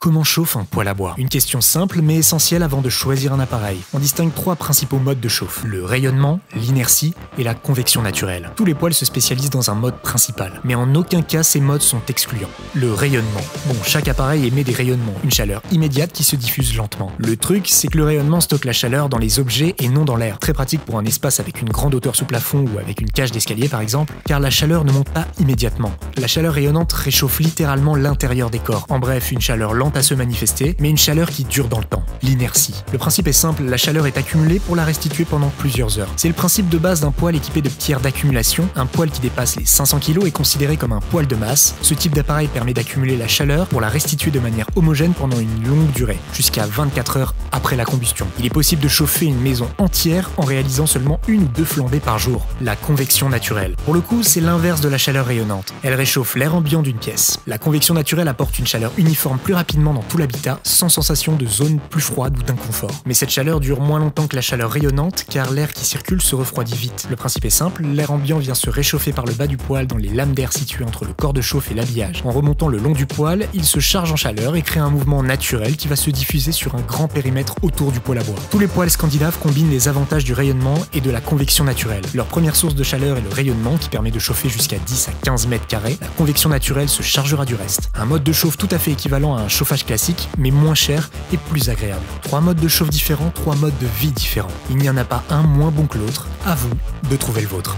Comment chauffe un poêle à bois? Une question simple mais essentielle avant de choisir un appareil. On distingue trois principaux modes de chauffe: le rayonnement, l'inertie et la convection naturelle. Tous les poêles se spécialisent dans un mode principal, mais en aucun cas ces modes sont excluants. Le rayonnement. Bon, chaque appareil émet des rayonnements, une chaleur immédiate qui se diffuse lentement. Le truc, c'est que le rayonnement stocke la chaleur dans les objets et non dans l'air. Très pratique pour un espace avec une grande hauteur sous plafond ou avec une cage d'escalier par exemple, car la chaleur ne monte pas immédiatement. La chaleur rayonnante réchauffe littéralement l'intérieur des corps. En bref, une chaleur lente à se manifester, mais une chaleur qui dure dans le temps. L'inertie. Le principe est simple, la chaleur est accumulée pour la restituer pendant plusieurs heures. C'est le principe de base d'un poêle équipé de pierres d'accumulation. Un poêle qui dépasse les 500 kg est considéré comme un poêle de masse. Ce type d'appareil permet d'accumuler la chaleur pour la restituer de manière homogène pendant une longue durée, jusqu'à 24 heures après la combustion. Il est possible de chauffer une maison entière en réalisant seulement une ou deux flambées par jour. La convection naturelle. Pour le coup, c'est l'inverse de la chaleur rayonnante. Elle réchauffe l'air ambiant d'une pièce. La convection naturelle apporte une chaleur uniforme plus rapidement dans tout l'habitat, sans sensation de zone plus froide ou d'inconfort. Mais cette chaleur dure moins longtemps que la chaleur rayonnante, car l'air qui circule se refroidit vite. Le principe est simple, l'air ambiant vient se réchauffer par le bas du poêle dans les lames d'air situées entre le corps de chauffe et l'habillage. En remontant le long du poêle, il se charge en chaleur et crée un mouvement naturel qui va se diffuser sur un grand périmètre autour du poêle à bois. Tous les poêles scandinaves combinent les avantages du rayonnement et de la convection naturelle. Leur première source de chaleur est le rayonnement qui permet de chauffer jusqu'à 10 à 15 mètres carrés. La convection naturelle se chargera du reste. Un mode de chauffe tout à fait équivalent à un chauffage classique, mais moins cher et plus agréable. 3 modes de chauffe différents, 3 modes de vie différents. Il n'y en a pas un moins bon que l'autre. À vous de trouver le vôtre.